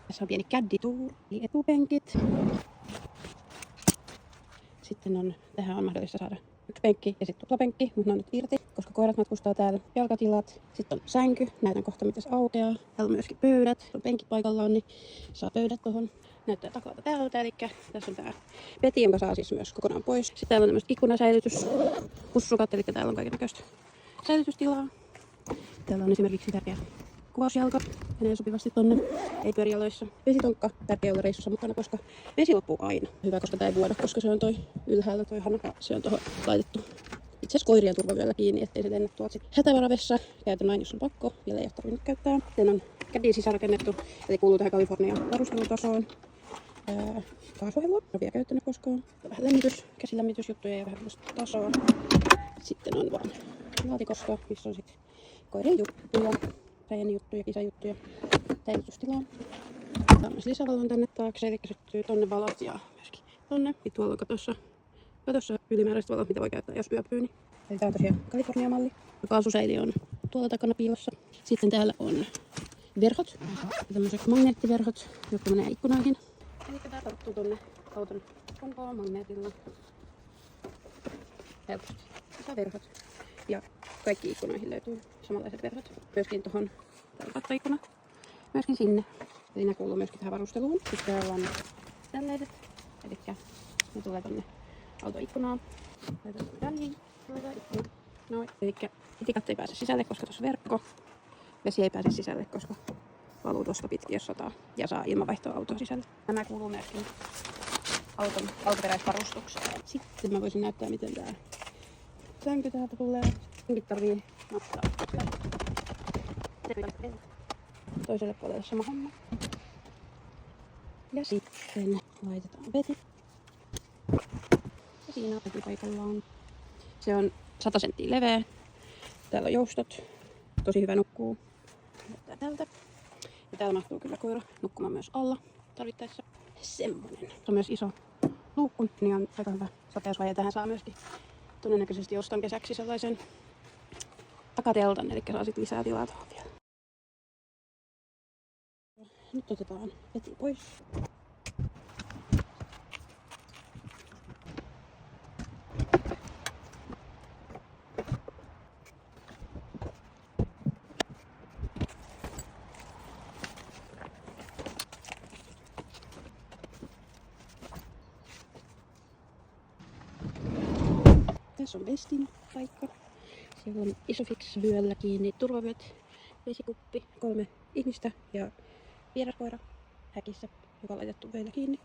Tässä on pieni caddy-tuur, eli etupenkit. Sitten tähän on mahdollista saada yksi penkki ja sitten tuplapenkki, mutta ne on nyt irti, koska koirat matkustaa täällä. Jalkatilat. Sitten on sänky. Näytän kohta, miten se aukeaa. Täällä on myöskin pöydät. On penkit paikallaan, niin saa pöydät tuohon. Näyttää takalta täältä. Eli tässä on tää peti, jonka saa siis myös kokonaan pois. Sitten täällä on tämmöiset ikkunasäilytyspussukat, eli täällä on kaikennäköistä säilytystilaa. Täällä on esimerkiksi tärkeä kuvausjalka. Menee sopivasti tonne. Ei pyöri jaloissa. Vesitonkka. Tärkeä olla reissussa mukana, koska vesi loppuu aina. Hyvä, koska tää ei vuoda, koska se on toi ylhäällä toi hanaka. Se on tuohon laitettu. Itse asiassa koirien turvavyöllä kiinni, ettei se lennä tuolta. Hätävaravessa käytän aina, jos on pakko. Vielä ei ole tarvinnut käyttää. Sitten on caddy sisäänrakennettu. Eli kuuluu tähän Kalifornian varustelutasoon. Kaasuhelua. En vielä käyttänyt koskaan. Vähän käsilämmitysjuttuja ja vähän tasoa. Sitten on vaan laatikosto, missä on sitten koirien juttuja. Päijän juttuja, kisajuttuja, säilytystilaa. Tää on myös lisävalon tänne taakse, eli syttyy tonne valot ja myöskin tonne. Sitten tuolla on katossa ylimääräiset valot, mitä voi käyttää, jos yöpyy. Eli tää on tosiaan Kalifornia-malli. Kaasusäili on tuolla takana piilossa. Sitten täällä on verhot, tämmöiset magneettiverhot, jotka menee ikkunoihin. Eli tää tarttuu tonne auton runkoon magneetilla. Helposti. Tässä on verhot. Ja kaikki ikkunoihin löytyy samanlaiset verhot. Myöskin tuohon kattoikkuna. Myöskin sinne. Eli ne kuuluu myöskin tähän varusteluun. Sitten täällä on tällaiset. Eli ne tulee tonne autoikkunaan. Laitetaan väliin. Noin. Eli itikat ei pääse sisälle, koska tuossa verkko. Vesi ei pääse sisälle, koska valuu tuosta pitkin, jos sataa. Ja saa ilmanvaihtoa autoon sisälle. Nämä kuuluu myöskin auton alkuperäisvarustukseen. Sitten mä voisin näyttää, miten tää sänky täältä tulee. Senkin tarvii nostaa. Toiselle puolelle sama homma. Ja sitten laitetaan veti. Ja siinä on veti paikallaan. Se on 100 senttiä leveä. Täällä on joustot. Tosi hyvä nukkuu. Näyttää tältä. Ja täällä mahtuu kyllä koira nukkumaan myös alla tarvittaessa. Semmonen. Se on myös iso luukku, niin on aika hyvä sateusvaje. Tähän saa myöskin todennäköisesti ostan kesäksi sellaisen takateltan, eli saa sitten lisää tilaa tuohon vielä. Nyt otetaan veti pois. Tässä on vestin paikka. Siellä on Isofix vyöllä kiinni turvavyöt, vesikuppi, 3 ihmistä ja vieraskoira häkissä, joka on laitettu vöillä kiinni.